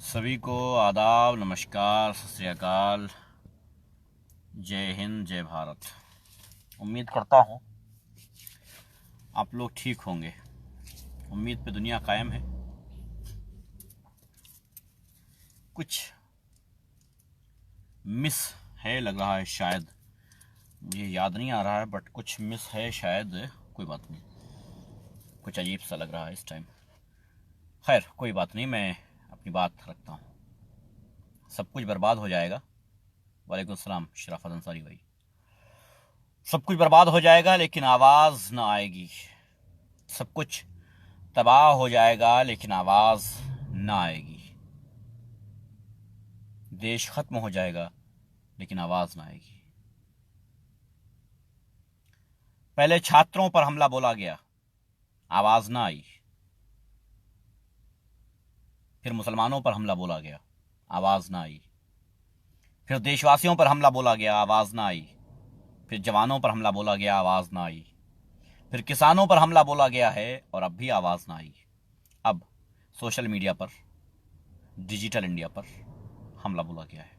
सभी को आदाब, नमस्कार, सत श्री अकाल, जय हिंद, जय भारत। उम्मीद करता हूँ आप लोग ठीक होंगे। उम्मीद पे दुनिया कायम है। कुछ मिस है लग रहा है, शायद मुझे याद नहीं आ रहा है, बट कुछ मिस है शायद। कोई बात नहीं, कुछ अजीब सा लग रहा है इस टाइम। खैर कोई बात नहीं, मैं अपनी बात रखता हूँ। सब कुछ बर्बाद हो जाएगा। वालेकुम सलाम शराफत अंसारी भाई। सब कुछ बर्बाद हो जाएगा लेकिन आवाज़ ना आएगी। सब कुछ तबाह हो जाएगा लेकिन आवाज़ ना आएगी। देश खत्म हो जाएगा लेकिन आवाज़ ना आएगी। पहले छात्रों पर हमला बोला गया, आवाज़ ना आई। फिर मुसलमानों पर हमला बोला गया, आवाज़ ना आई। फिर देशवासियों पर हमला बोला गया, आवाज़ ना आई। फिर जवानों पर हमला बोला गया, आवाज़ ना आई। फिर किसानों पर हमला बोला गया है और अब भी आवाज़ ना आई। अब सोशल मीडिया पर, डिजिटल इंडिया पर हमला बोला गया है।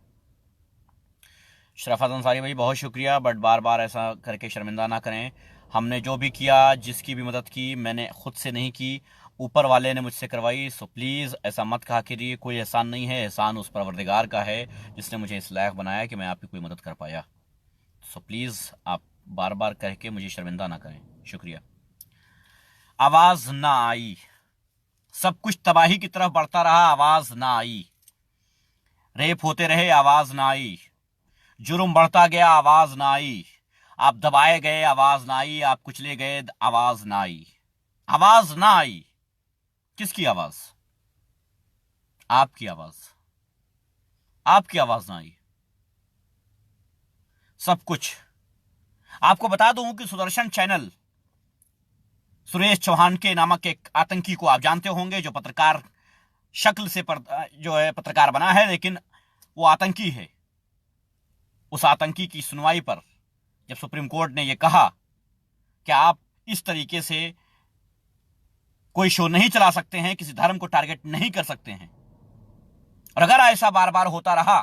शराफत अंसारी भाई बहुत शुक्रिया, बट बार बार ऐसा करके शर्मिंदा ना करें। हमने जो भी किया, जिसकी भी मदद की, मैंने खुद से नहीं की, ऊपर वाले ने मुझसे करवाई। सो प्लीज़ ऐसा मत कहा कीजिए। कोई एहसान नहीं है, एहसान उस परवरदिगार का है जिसने मुझे इस लायक बनाया कि मैं आपकी कोई मदद कर पाया। सो प्लीज़ आप बार बार कह के मुझे शर्मिंदा ना करें। शुक्रिया। आवाज़ ना आई। सब कुछ तबाही की तरफ बढ़ता रहा, आवाज़ ना आई। रेप होते रहे, आवाज़ ना आई। जुर्म बढ़ता गया, आवाज़ ना आई। आप दबाए गए, आवाज़ ना आई। आप कुचले गए, आवाज़ ना आई। आवाज़ ना आई। किसकी आवाज़? आपकी आवाज़। आपकी आवाज़ ना आई। सब कुछ। आपको बता दूं कि सुदर्शन चैनल, सुरेश चौहान के नामक एक आतंकी को आप जानते होंगे, जो पत्रकार शक्ल से जो है पत्रकार बना है, लेकिन वो आतंकी है। उस आतंकी की सुनवाई पर जब सुप्रीम कोर्ट ने यह कहा कि आप इस तरीके से कोई शो नहीं चला सकते हैं, किसी धर्म को टारगेट नहीं कर सकते हैं, और अगर ऐसा बार बार होता रहा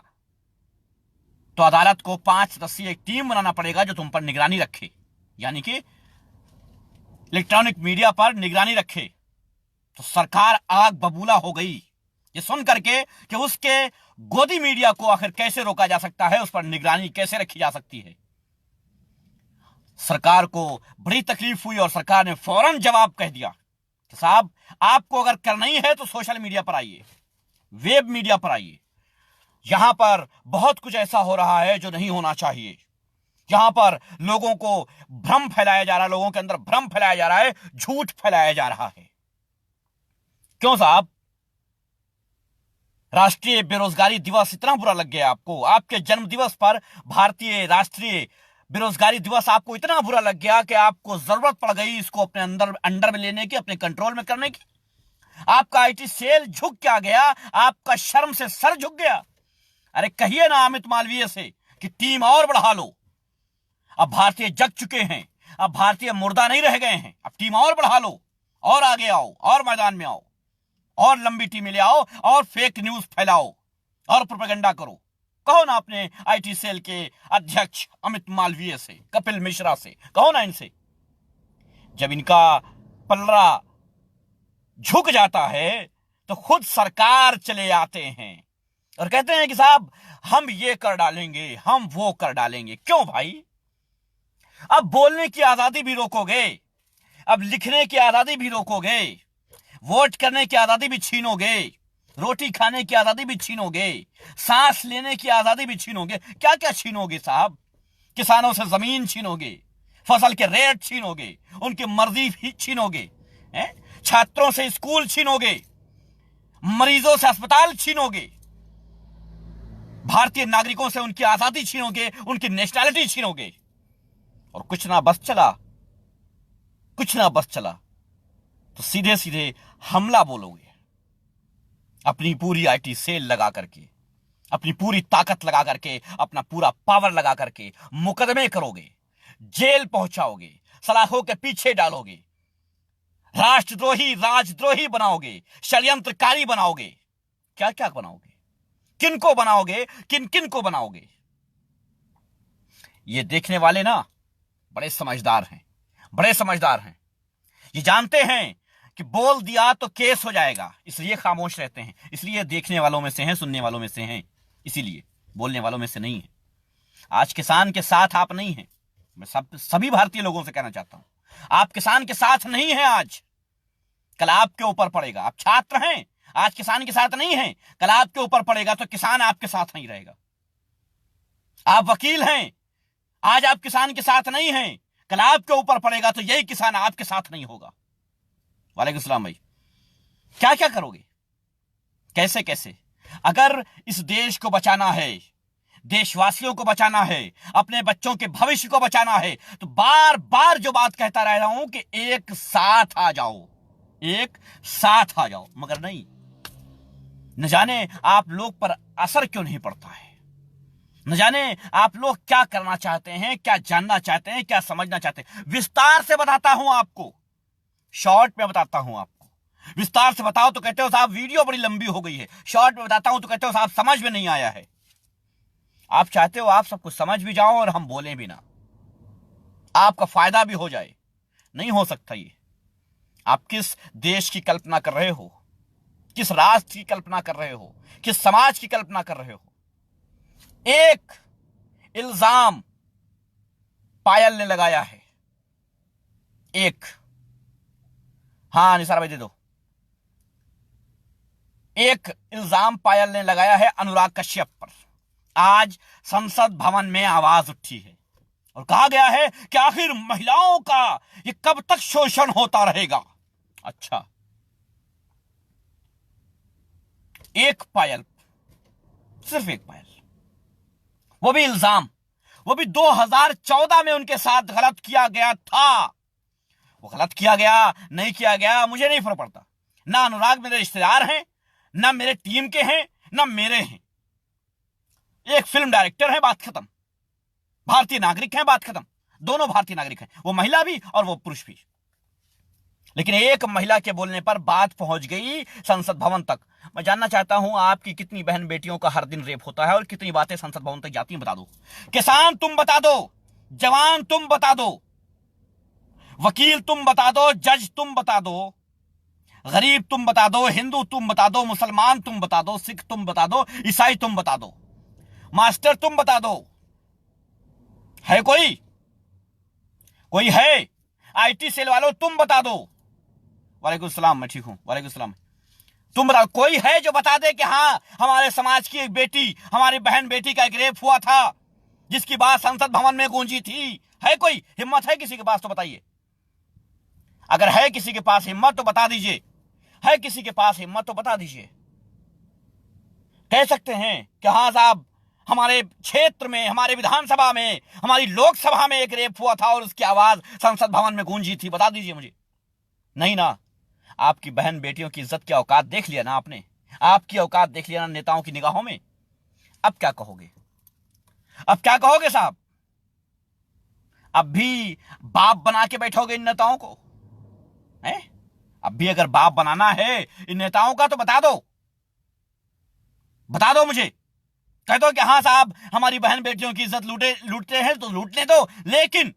तो अदालत को 5 सदस्यीय एक टीम बनाना पड़ेगा जो तुम पर निगरानी रखे, यानी कि इलेक्ट्रॉनिक मीडिया पर निगरानी रखे। तो सरकार आग बबूला हो गई ये सुन करके कि उसके गोदी मीडिया को आखिर कैसे रोका जा सकता है, उस पर निगरानी कैसे रखी जा सकती है। सरकार को बड़ी तकलीफ हुई और सरकार ने फौरन जवाब कह दिया कि साहब, आपको अगर करना ही है तो सोशल मीडिया पर आइए, वेब मीडिया पर आइए। यहां पर बहुत कुछ ऐसा हो रहा है जो नहीं होना चाहिए। यहां पर लोगों को भ्रम फैलाया जा रहा है, लोगों के अंदर भ्रम फैलाया जा रहा है, झूठ फैलाया जा रहा है। क्यों साहब? राष्ट्रीय बेरोजगारी दिवस इतना बुरा लग गया आपको? आपके जन्म दिवस पर भारतीय राष्ट्रीय बेरोजगारी दिवस आपको इतना बुरा लग गया कि आपको जरूरत पड़ गई इसको अपने अंडर में लेने की, अपने कंट्रोल में करने की। आपका आईटी सेल झुक क्या गया? आपका शर्म से सर झुक गया? अरे कहिए ना अमित मालवीय से कि टीम और बढ़ा लो। अब भारतीय जग चुके हैं, अब भारतीय मुर्दा नहीं रह गए हैं, अब टीम और बढ़ा लो, और आगे आओ, और मैदान में आओ, और लंबी टीमें ले आओ, और फेक न्यूज फैलाओ, और प्रोपेगेंडा करो। कहो ना अपने आईटी सेल के अध्यक्ष अमित मालवीय से, कपिल मिश्रा से, कहो ना इनसे। जब इनका पल्ला झुक जाता है तो खुद सरकार चले आते हैं और कहते हैं कि साहब हम ये कर डालेंगे, हम वो कर डालेंगे। क्यों भाई? अब बोलने की आजादी भी रोकोगे, अब लिखने की आजादी भी रोकोगे, वोट करने की आजादी भी छीनोगे, रोटी खाने की आजादी भी छीनोगे, सांस लेने की आजादी भी छीनोगे। क्या क्या छीनोगे साहब? किसानों से जमीन छीनोगे, फसल के रेट छीनोगे, उनकी मर्जी भी छीनोगे, छात्रों से स्कूल छीनोगे, मरीजों से अस्पताल छीनोगे, भारतीय नागरिकों से उनकी आजादी छीनोगे, उनकी नेशनैलिटी छीनोगे। और कुछ ना बस चला, कुछ ना बस चला तो सीधे सीधे हमला बोलोगे। अपनी पूरी आईटी सेल लगा करके, अपनी पूरी ताकत लगा करके, अपना पूरा पावर लगा करके मुकदमे करोगे, जेल पहुंचाओगे, सलाखों के पीछे डालोगे, राष्ट्रद्रोही राजद्रोही बनाओगे, षड्यंत्रकारी बनाओगे। क्या क्या बनाओगे, किन को बनाओगे, किन किन को बनाओगे? ये देखने वाले ना बड़े समझदार हैं, बड़े समझदार हैं। ये जानते हैं कि बोल दिया तो केस हो जाएगा, इसलिए खामोश रहते हैं। इसलिए देखने वालों में से हैं, सुनने वालों में से हैं, इसीलिए बोलने वालों में से नहीं है। आज किसान के साथ आप नहीं हैं। मैं सभी भारतीय लोगों से कहना चाहता हूं, आप किसान के साथ नहीं हैं। आज कल आपके ऊपर पड़ेगा। आप छात्र हैं, आज किसान के साथ नहीं हैं, कल आपके ऊपर पड़ेगा तो किसान आपके साथ नहीं रहेगा। आप वकील हैं, आज आप किसान के साथ नहीं हैं, कल आपके ऊपर पड़ेगा तो यही किसान आपके साथ नहीं होगा। वालेकुम सलाम भाई। क्या क्या करोगे, कैसे कैसे? अगर इस देश को बचाना है, देशवासियों को बचाना है, अपने बच्चों के भविष्य को बचाना है, तो बार बार जो बात कहता रह रहा हूं कि एक साथ आ जाओ, एक साथ आ जाओ। मगर नहीं, न जाने आप लोग पर असर क्यों नहीं पड़ता है, न जाने आप लोग क्या करना चाहते हैं, क्या जानना चाहते हैं, क्या समझना चाहते हैं। विस्तार से बताता हूं आपको, शॉर्ट में बताता हूं आपको। विस्तार से बताओ तो कहते हो साहब वीडियो बड़ी लंबी हो गई है, शॉर्ट में बताता हूं तो कहते हो साहब समझ में नहीं आया है। आप चाहते हो आप सब कुछ समझ भी जाओ और हम बोलें भी ना, आपका फायदा भी हो जाए। नहीं हो सकता ये। आप किस देश की कल्पना कर रहे हो, किस राष्ट्र की कल्पना कर रहे हो, किस समाज की कल्पना कर रहे हो? एक इल्जाम पायल ने लगाया है, एक, हाँ निसार भाई दे दो। एक इल्जाम पायल ने लगाया है अनुराग कश्यप पर। आज संसद भवन में आवाज उठी है और कहा गया है कि आखिर महिलाओं का ये कब तक शोषण होता रहेगा। अच्छा, एक पायल, सिर्फ एक पायल, वो भी इल्जाम, वो भी 2014 में उनके साथ गलत किया गया था। वो गलत किया गया नहीं किया गया मुझे नहीं फर्क पड़ता। ना अनुराग मेरे रिश्तेदार हैं, ना मेरे टीम के हैं, ना मेरे हैं। एक फिल्म डायरेक्टर है, बात खत्म। भारतीय नागरिक हैं, बात खत्म। दोनों भारतीय नागरिक हैं, वो महिला भी और वो पुरुष भी। लेकिन एक महिला के बोलने पर बात पहुंच गई संसद भवन तक। मैं जानना चाहता हूं आपकी कितनी बहन बेटियों का हर दिन रेप होता है और कितनी बातें संसद भवन तक जाती हैं, बता दो। किसान तुम बता दो, जवान तुम बता दो, वकील तुम बता दो, जज तुम बता दो, गरीब तुम बता दो, हिंदू तुम बता दो, मुसलमान तुम बता दो, सिख तुम बता दो, ईसाई तुम बता दो, मास्टर तुम बता दो। है कोई? कोई है? आईटी सेल वालों तुम बता दो। वालेकुम सलाम, मैं ठीक हूं, वालेकुम सलाम। तुम बताओ, कोई है जो बता दे कि हाँ हमारे समाज की एक बेटी, हमारी बहन बेटी का एक रेप हुआ था जिसकी बात संसद भवन में गूंजी थी? है कोई? हिम्मत है किसी के पास तो बताइए। अगर है किसी के पास हिम्मत तो बता दीजिए, है किसी के पास हिम्मत तो बता दीजिए। कह सकते हैं कि हाँ साहब हमारे क्षेत्र में, हमारे विधानसभा में, हमारी लोकसभा में एक रेप हुआ था और उसकी आवाज संसद भवन में गूंजी थी, बता दीजिए मुझे। नहीं ना। आपकी बहन बेटियों की इज्जत की औकात देख लिया ना आपने, आपकी औकात देख लिया ना नेताओं की निगाहों में। अब क्या कहोगे? अब क्या कहोगे साहब? अब भी बाप बना के बैठोगे इन नेताओं को? हैं? अब भी अगर बाप बनाना है इन नेताओं का तो बता दो, बता दो मुझे। कह दो कि हाँ साहब हमारी बहन बेटियों की इज्जत लूटते हैं तो लूटने दो, लेकिन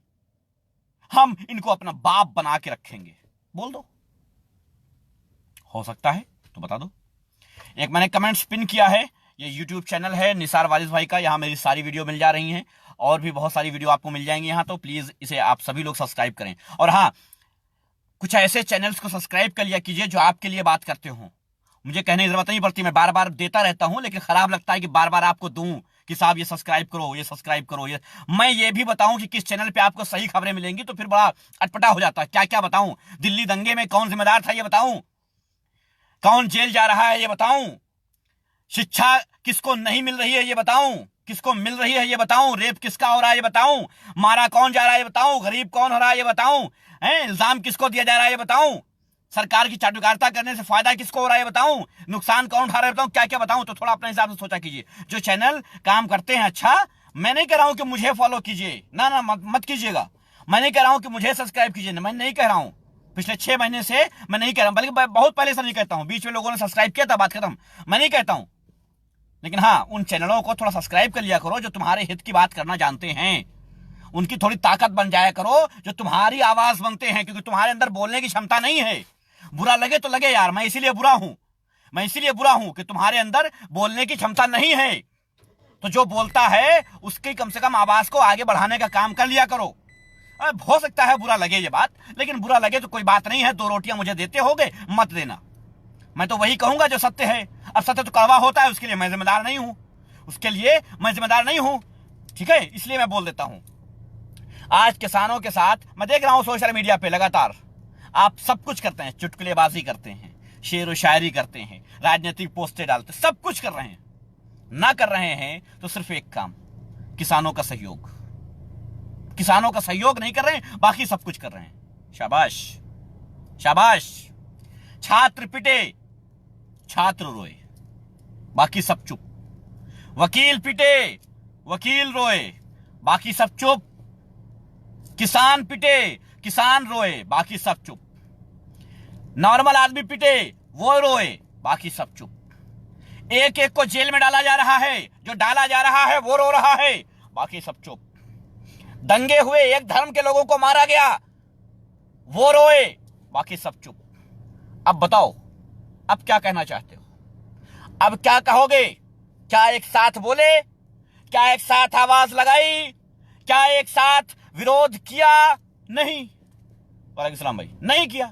हम इनको अपना बाप बना के रखेंगे। बोल दो, हो सकता है तो बता दो। एक मैंने कमेंट पिन किया है, ये YouTube चैनल है निसार वारिस भाई का, यहां मेरी सारी वीडियो मिल जा रही हैं और भी बहुत सारी वीडियो आपको मिल जाएंगी यहां, तो प्लीज इसे आप सभी लोग सब्सक्राइब करें। और हाँ, कुछ ऐसे चैनल्स को सब्सक्राइब कर लिया कीजिए जो आपके लिए बात करते हो। मुझे कहने की जरूरत नहीं पड़ती, मैं बार बार देता रहता हूं, लेकिन खराब लगता है कि बार बार आपको दूं कि साहब ये सब्सक्राइब करो, ये सब्सक्राइब करो। ये मैं ये भी बताऊं कि किस चैनल पे आपको सही खबरें मिलेंगी, तो फिर बड़ा अटपटा हो जाता है। क्या क्या बताऊं? दिल्ली दंगे में कौन जिम्मेदार था ये बताऊं? कौन जेल जा रहा है ये बताऊं? शिक्षा किसको नहीं मिल रही है ये बताऊं? किसको मिल रही है ये बताऊं? रेप किसका हो रहा है ये बताऊं? मारा कौन जा रहा है ये बताऊं? गरीब कौन हो रहा है ये बताऊं? इल्जाम किसको दिया जा रहा है ये बताऊं? सरकार की चाटुकारिता करने से फायदा किसको हो रहा है ये बताऊं? नुकसान कौन उठा रहा है बताऊं? क्या क्या बताऊं? तो थोड़ा अपने हिसाब से सोचा कीजिए। जो चैनल काम करते हैं, अच्छा मैं नहीं कह रहा हूं कि मुझे फॉलो कीजिए, ना ना मत कीजिएगा। मैं नहीं कह रहा हूं कि मुझे सब्सक्राइब कीजिए, मैं नहीं कह रहा हूं। पिछले 6 महीने से मैं नहीं कह रहा हूं, बल्कि बहुत पहले से नहीं कहता हूं। बीच में लोगों ने सब्सक्राइब किया था, बात खत्म। मैं नहीं कहता हूं, लेकिन हाँ, उन चैनलों को थोड़ा सब्सक्राइब कर लिया करो जो तुम्हारे हित की बात करना जानते हैं। उनकी थोड़ी ताकत बन जाया करो जो तुम्हारी आवाज बनते हैं, क्योंकि तुम्हारे अंदर बोलने की क्षमता नहीं है। बुरा लगे तो लगे यार, मैं इसीलिए बुरा हूं कि तुम्हारे अंदर बोलने की क्षमता नहीं है। तो जो बोलता है उसकी कम से कम आवाज को आगे बढ़ाने का काम कर लिया करो। हो सकता है बुरा लगे ये बात, लेकिन बुरा लगे तो कोई बात नहीं है। 2 रोटियां मुझे देते होगे, मत देना। मैं तो वही कहूंगा जो सत्य है। अब सत्य तो कड़वा होता है, उसके लिए मैं जिम्मेदार नहीं हूं, ठीक है, इसलिए मैं बोल देता हूं। आज किसानों के साथ मैं देख रहा हूं सोशल मीडिया पे लगातार आप सब कुछ करते हैं, चुटकुलेबाजी करते हैं, शेर व शायरी करते हैं, राजनीतिक पोस्टें डालते, सब कुछ कर रहे हैं। ना कर रहे हैं तो सिर्फ एक काम, किसानों का सहयोग नहीं कर रहे हैं, बाकी सब कुछ कर रहे हैं। शाबाश। छात्र पिटे, छात्र रोए, बाकी सब चुप। वकील पिटे, वकील रोए, बाकी सब चुप। किसान पिटे, किसान रोए, बाकी सब चुप। नॉर्मल आदमी पिटे, वो रोए, बाकी सब चुप। एक एक को जेल में डाला जा रहा है, जो डाला जा रहा है वो रो रहा है, बाकी सब चुप। दंगे हुए, एक धर्म के लोगों को मारा गया, वो रोए, बाकी सब चुप। अब बताओ, अब क्या कहना चाहते हो? अब क्या कहोगे? क्या एक साथ बोले? क्या एक साथ आवाज लगाई? क्या एक साथ विरोध किया? नहीं। वालेकुम सलाम भाई, नहीं किया।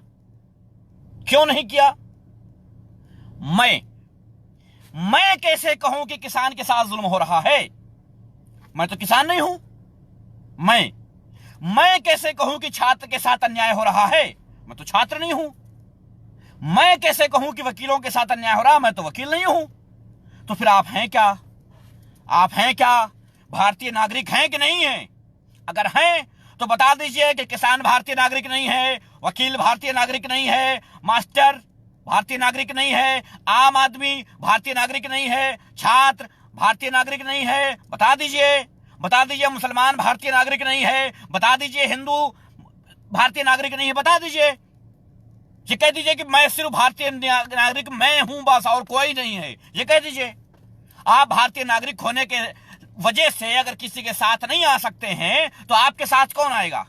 क्यों नहीं किया? मैं कैसे कहूं कि किसान के साथ जुल्म हो रहा है? मैं तो किसान नहीं हूं। मैं कैसे कहूं कि छात्र के साथ अन्याय हो रहा है? मैं तो छात्र नहीं हूं। मैं कैसे कहूं कि वकीलों के साथ अन्याय हो रहा है? मैं तो वकील नहीं हूं। तो फिर आप हैं क्या? भारतीय नागरिक हैं कि नहीं हैं? अगर हैं तो बता दीजिए कि किसान भारतीय नागरिक नहीं है, वकील भारतीय नागरिक नहीं है, मास्टर भारतीय नागरिक नहीं है, आम आदमी भारतीय नागरिक नहीं है, छात्र भारतीय नागरिक नहीं है। बता दीजिए मुसलमान भारतीय नागरिक नहीं है, बता दीजिए हिंदू भारतीय नागरिक नहीं है, बता दीजिए। ये कह दीजिए कि मैं सिर्फ भारतीय नागरिक मैं हूं, बस, और कोई नहीं है, ये कह दीजिए। आप भारतीय नागरिक होने के वजह से अगर किसी के साथ नहीं आ सकते हैं तो आपके साथ कौन आएगा?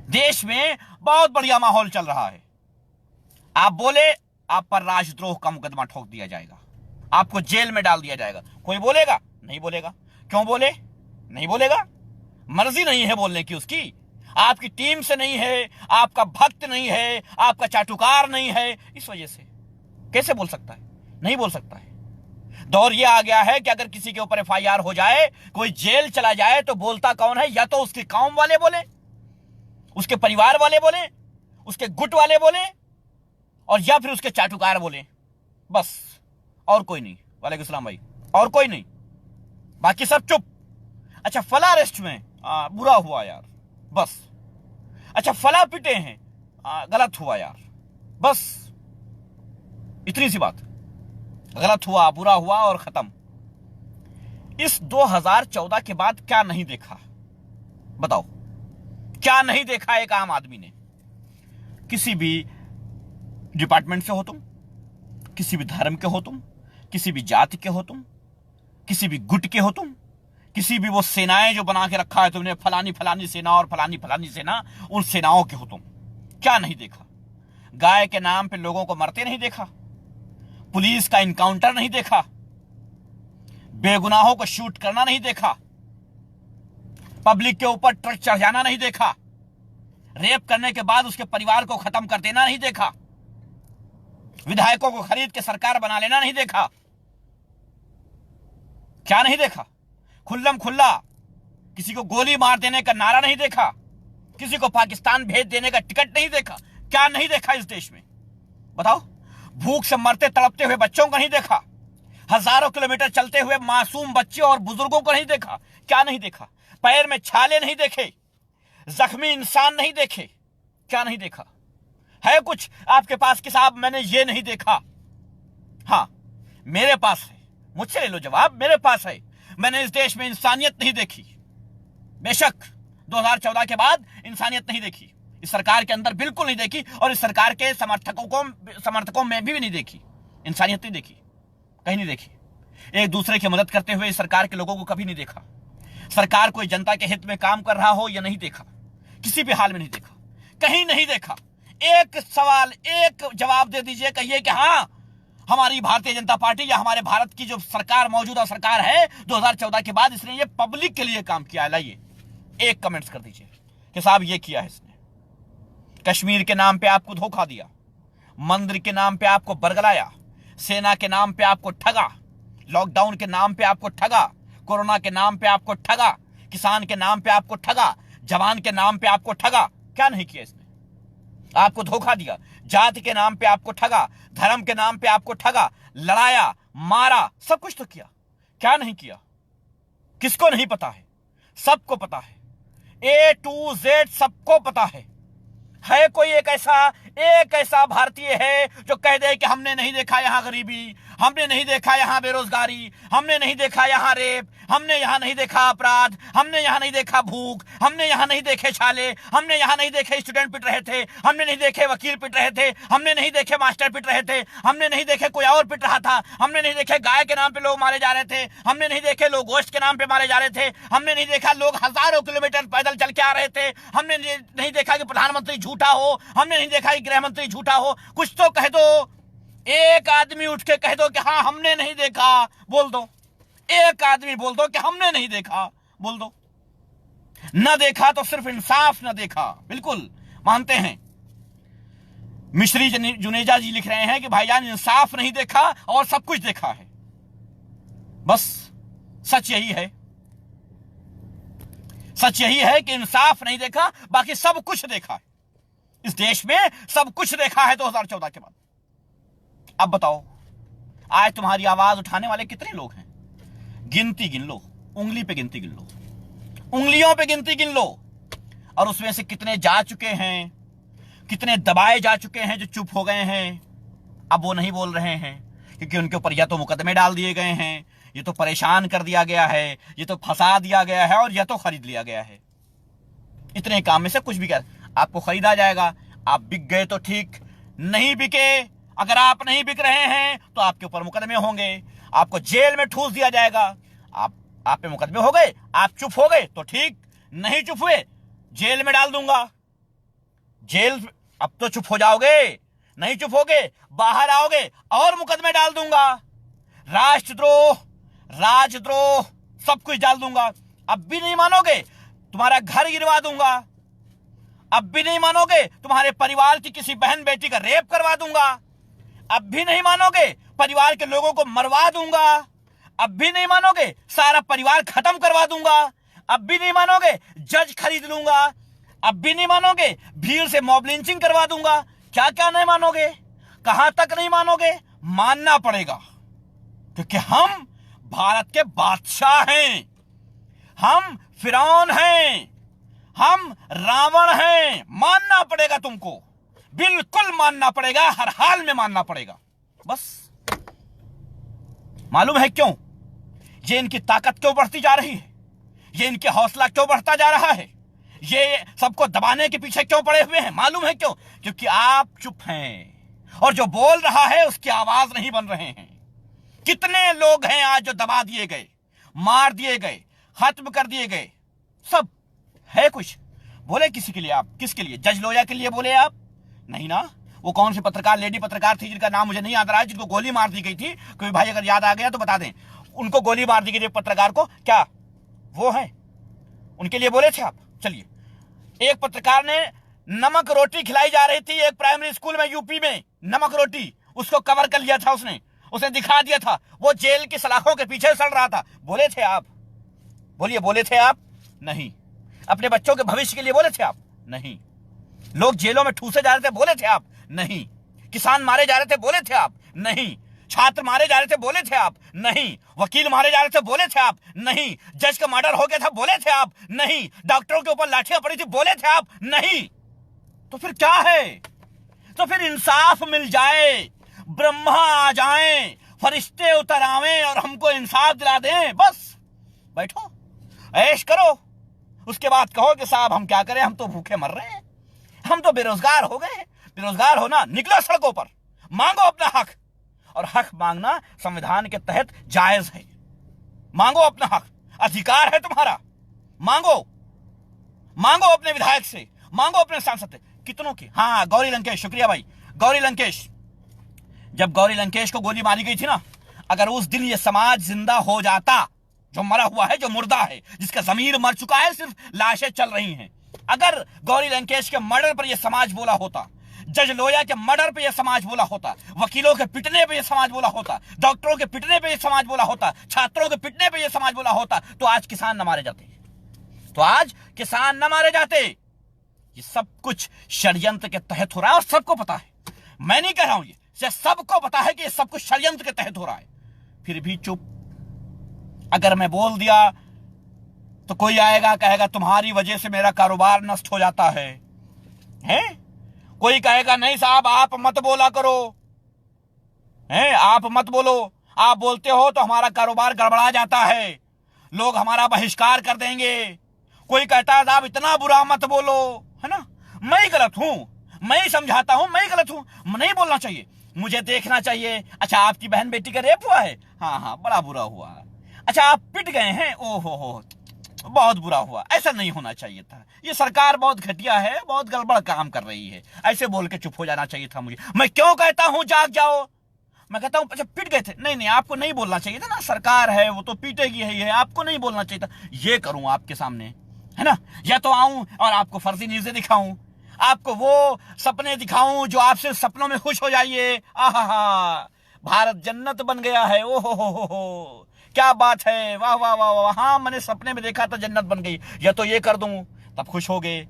देश में बहुत बढ़िया माहौल चल रहा है। आप बोले, आप पर राजद्रोह का मुकदमा ठोक दिया जाएगा, आपको जेल में डाल दिया जाएगा। कोई बोलेगा? नहीं बोलेगा। क्यों बोले? नहीं बोलेगा, मर्जी नहीं है बोलने की उसकी। आपकी टीम से नहीं है, आपका भक्त नहीं है, आपका चाटुकार नहीं है, इस वजह से कैसे बोल सकता है? नहीं बोल सकता है। दौर यह आ गया है कि अगर किसी के ऊपर एफआईआर हो जाए, कोई जेल चला जाए, तो बोलता कौन है? या तो उसके कौम वाले बोले, उसके परिवार वाले बोले, उसके गुट वाले बोले, और या फिर उसके चाटुकार बोले, बस, और कोई नहीं। वालेकुम सलाम भाई, और कोई नहीं, बाकी सब चुप। अच्छा, फला अरेस्ट में बुरा हुआ यार, बस। अच्छा, फला पिटे हैं, गलत हुआ यार, बस, इतनी सी बात। गलत हुआ, बुरा हुआ और खत्म। इस 2014 के बाद क्या नहीं देखा? बताओ, क्या नहीं देखा एक आम आदमी ने? किसी भी डिपार्टमेंट से हो तुम, किसी भी धर्म के हो तुम, किसी भी जाति के हो तुम, किसी भी गुट के हो तुम, किसी भी वो सेनाएं जो बना के रखा है तुमने, फलानी फलानी सेना और फलानी फलानी सेना, उन सेनाओं के हो तुम, क्या नहीं देखा? गाय के नाम पे लोगों को मरते नहीं देखा? पुलिस का इनकाउंटर नहीं देखा? बेगुनाहों को शूट करना नहीं देखा? पब्लिक के ऊपर ट्रक चढ़ जाना नहीं देखा? रेप करने के बाद उसके परिवार को खत्म कर देना नहीं देखा? विधायकों को खरीद के सरकार बना लेना नहीं देखा? क्या नहीं देखा? खुल्लम खुल्ला किसी को गोली मार देने का नारा नहीं देखा? किसी को पाकिस्तान भेज देने का टिकट नहीं देखा? क्या नहीं देखा इस देश में? बताओ। भूख से मरते तड़पते हुए बच्चों को नहीं देखा? हजारों किलोमीटर चलते हुए मासूम बच्चे और बुजुर्गों को नहीं देखा? क्या नहीं देखा? पैर में छाले नहीं देखे? जख्मी इंसान नहीं देखे? क्या नहीं देखा? है कुछ आपके पास कि साहब मैंने ये नहीं देखा? हाँ, मेरे पास है, मुझसे ले लो जवाब, मेरे पास है। मैंने इस देश में इंसानियत नहीं देखी। बेशक 2014 के बाद इंसानियत नहीं देखी, इस सरकार के अंदर बिल्कुल नहीं देखी, और इस सरकार के समर्थकों में भी नहीं देखी। इंसानियत नहीं देखी, कहीं नहीं देखी। एक दूसरे की मदद करते हुए इस सरकार के लोगों को कभी नहीं देखा। सरकार कोई जनता के हित में काम कर रहा हो या नहीं देखा, किसी भी हाल में नहीं देखा, कहीं नहीं देखा। एक सवाल, एक जवाब दे दीजिए, कहिए कि हाँ हमारी भारतीय जनता पार्टी या हमारे भारत की जो सरकार, मौजूदा सरकार है 2014 के बाद, इसने ये पब्लिक के लिए काम किया है। लाइए एक कमेंट्स कर दीजिए कि साहब ये किया है इसने। कश्मीर के नाम पे आपको धोखा दिया, मंदिर के नाम पे आपको बरगलाया, सेना के नाम पे आपको ठगा, लॉकडाउन के नाम पे आपको ठगा, कोरोना के नाम पे आपको ठगा, किसान के नाम पे आपको ठगा, जवान के नाम पे आपको ठगा। क्या नहीं किया इसने? आपको धोखा दिया, जाति के नाम पे आपको ठगा, धर्म के नाम पे आपको ठगा, लड़ाया, मारा, सब कुछ तो किया। क्या नहीं किया? किसको नहीं पता है? सबको पता है। A to Z सबको पता है। कोई एक ऐसा भारतीय है जो कह दे कि हमने नहीं देखा यहां गरीबी, हमने नहीं देखा यहां बेरोजगारी, हमने नहीं देखा यहां रेप, हमने यहां नहीं देखा अपराध, हमने यहां नहीं देखा भूख, हमने यहां नहीं देखे छाले, हमने यहां नहीं देखे स्टूडेंट पिट रहे थे, हमने नहीं देखे वकील पिट रहे थे, हमने नहीं देखे मास्टर पिट रहे थे, हमने नहीं देखे कोई और पिट रहा था, हमने नहीं देखे गाय के नाम पे लोग मारे जा रहे थे, हमने नहीं देखे लोग गोश्त के नाम पे मारे जा रहे थे, हमने नहीं देखा लोग हजारों किलोमीटर पैदल चल के आ रहे थे, हमने नहीं देखा कि प्रधानमंत्री झूठा हो, हमने नहीं देखा कि गृह मंत्री झूठा हो। कुछ तो कह दो, एक आदमी उठ के कह दो कि हाँ हमने नहीं देखा, बोल दो। एक आदमी बोल दो कि हमने नहीं देखा, बोल दो। न देखा तो सिर्फ इंसाफ न देखा, बिल्कुल मानते हैं। मिश्री जुनेजा जी लिख रहे हैं कि भाईजान इंसाफ नहीं देखा और सब कुछ देखा है। बस सच यही है, सच यही है कि इंसाफ नहीं देखा, बाकी सब कुछ देखा है। इस देश में सब कुछ देखा है 2014 के बाद। अब बताओ, आज तुम्हारी आवाज उठाने वाले कितने लोग हैं? गिनती गिन लो, उंगली पे गिनती गिन लो, उंगलियों पे गिनती गिन लो। और उसमें से कितने जा चुके हैं, कितने दबाए जा चुके हैं जो चुप हो गए हैं। अब वो नहीं बोल रहे हैं क्योंकि उनके ऊपर या तो मुकदमे डाल दिए गए हैं, ये तो परेशान कर दिया गया है, ये तो फंसा दिया गया है, और या तो खरीद लिया गया है। इतने काम में से कुछ भी कर, आपको खरीदा जाएगा, आप बिक गए तो ठीक, नहीं बिके, अगर आप नहीं बिक रहे हैं तो आपके ऊपर मुकदमे होंगे, आपको जेल में ठूस दिया जाएगा। आप पे मुकदमे हो गए, आप चुप हो गए तो ठीक, नहीं चुप हुए जेल में डाल दूंगा। जेल, अब तो चुप हो जाओगे, नहीं चुप होगे बाहर आओगे और मुकदमे डाल दूंगा। राष्ट्रद्रोह, राजद्रोह, सब कुछ डाल दूंगा। अब भी नहीं मानोगे, तुम्हारा घर गिरवा दूंगा। अब भी नहीं मानोगे, तुम्हारे परिवार की किसी बहन बेटी का रेप करवा दूंगा। अब भी नहीं मानोगे, परिवार के लोगों को मरवा दूंगा। अब भी नहीं मानोगे, सारा परिवार खत्म करवा दूंगा। अब भी नहीं मानोगे, जज खरीद लूंगा। अब भी नहीं मानोगे, भीड़ से मॉब लिंचिंग करवा दूंगा। क्या क्या नहीं मानोगे, कहां तक नहीं मानोगे? मानना पड़ेगा, क्योंकि हम भारत के बादशाह हैं, हम फिरौन हैं, हम रावण हैं। मानना पड़ेगा तुमको, बिल्कुल मानना पड़ेगा, हर हाल में मानना पड़ेगा। बस मालूम है क्यों ये इनकी ताकत क्यों बढ़ती जा रही है, ये इनके हौसला क्यों बढ़ता जा रहा है, ये सबको दबाने के पीछे क्यों पड़े हुए हैं? मालूम है क्यों? क्योंकि आप चुप हैं और जो बोल रहा है उसकी आवाज नहीं बन रहे हैं। कितने लोग हैं आज जो दबा दिए गए, मार दिए गए, खत्म कर दिए गए। सब है कुछ बोले किसी के लिए? आप किसके लिए? जज लोया के लिए बोले आप? नहीं ना। वो कौन से पत्रकार, लेडी पत्रकार थी जिनका नाम मुझे नहीं याद आ रहा है, जिनको गोली मार दी गई थी, कोई भाई अगर याद आ गया तो बता दें। उनको गोली मार दी गई थी पत्रकार को, क्या वो है? उनके लिए बोले थे आप? चलिए, एक पत्रकार ने नमक रोटी खिलाई जा रही थी एक प्राइमरी स्कूल में यूपी में, नमक रोटी, उसको कवर कर लिया था उसने दिखा दिया था, वो जेल की सलाखों के पीछे सड़ रहा था। बोले थे आप? बोलिए, बोले थे आप? नहीं। अपने बच्चों के भविष्य के लिए बोले थे आप? नहीं। लोग जेलों में ठूसे जा रहे थे, बोले थे आप? नहीं। किसान मारे जा रहे थे, बोले थे आप? नहीं। छात्र मारे जा रहे थे, बोले थे आप? नहीं। वकील मारे जा रहे थे, बोले थे आप? नहीं। जज का मर्डर हो गया था, बोले थे आप? नहीं। डॉक्टरों के ऊपर लाठियां पड़ी थी, बोले थे आप? नहीं। तो फिर क्या है? तो फिर इंसाफ मिल जाए, ब्रह्मा आ जाएं, फरिश्ते उतर आवें और हमको इंसाफ दिला दें, बस बैठो ऐश करो। उसके बाद कहो कि साहब हम क्या करें, हम तो भूखे मर रहे हैं, हम तो बेरोजगार हो गए हैं। बेरोजगार हो ना, निकलो सड़कों पर, मांगो अपना हक। और हक मांगना संविधान के तहत जायज है। मांगो अपना हक, अधिकार है तुम्हारा। मांगो, मांगो अपने विधायक से, मांगो अपने सांसद से। कितनों की? हाँ, गौरी लंकेश, शुक्रिया भाई। गौरी लंकेश, जब गौरी लंकेश को गोली मारी गई थी ना, अगर उस दिन ये समाज जिंदा हो जाता, जो मरा हुआ है, जो मुर्दा है, जिसका जमीर मर चुका है, सिर्फ लाशें चल रही हैं, अगर गौरी लंकेश के मर्डर पर यह समाज बोला होता, जज लोया के मर्डर पे यह समाज बोला होता, वकीलों के पिटने पे यह समाज बोला होता, डॉक्टरों के पिटने पे यह समाज बोला होता, छात्रों के पिटने पे यह समाज बोला होता, तो आज किसान न मारे जाते। तो आज किसान न मारे जाते। ये सब कुछ षड्यंत्र के तहत हो रहा है और सबको पता है। मैं नहीं कह रहा हूं, ये सबको पता है कि ये सब कुछ षड्यंत्र के तहत हो रहा है, फिर भी चुप। अगर मैं बोल दिया तो कोई आएगा कहेगा तुम्हारी वजह से मेरा कारोबार नष्ट हो जाता है, हैं? कोई कहेगा नहीं साहब आप मत बोला करो, हैं? आप मत बोलो, आप बोलते हो तो हमारा कारोबार गड़बड़ा जाता है, लोग हमारा बहिष्कार कर देंगे। कोई कहता है आप इतना बुरा मत बोलो, है ना? मैं ही गलत हूं, मैं ही समझाता हूं, मैं ही गलत हूं। नहीं बोलना चाहिए, मुझे देखना चाहिए। अच्छा, आपकी बहन बेटी का रेप हुआ है? हाँ हाँ, बड़ा बुरा हुआ। अच्छा, आप पिट गए हैं? ओहो हो, बहुत बुरा हुआ, ऐसा नहीं होना चाहिए था। ये सरकार बहुत घटिया है, बहुत गड़बड़ काम कर रही है, ऐसे बोल के चुप हो जाना चाहिए था मुझे। मैं क्यों कहता हूं जाग जाओ? मैं कहता हूं अच्छा पिट गए थे, नहीं नहीं, आपको नहीं बोलना चाहिए था ना, सरकार है वो तो पीटेगी ही है, आपको नहीं बोलना चाहिए था। ये करूं आपके सामने, है ना? या तो आऊं और आपको फर्जी न्यूज़ें दिखाऊं, आपको वो सपने दिखाऊं जो आपसे सपनों में खुश हो जाइए। आहा, भारत जन्नत बन गया है, ओहो हो, क्या बात है, वाह वाह वाह वाह, हाँ मैंने सपने में देखा था जन्नत बन गई। या तो ये कर दूं, तब खुश हो गए,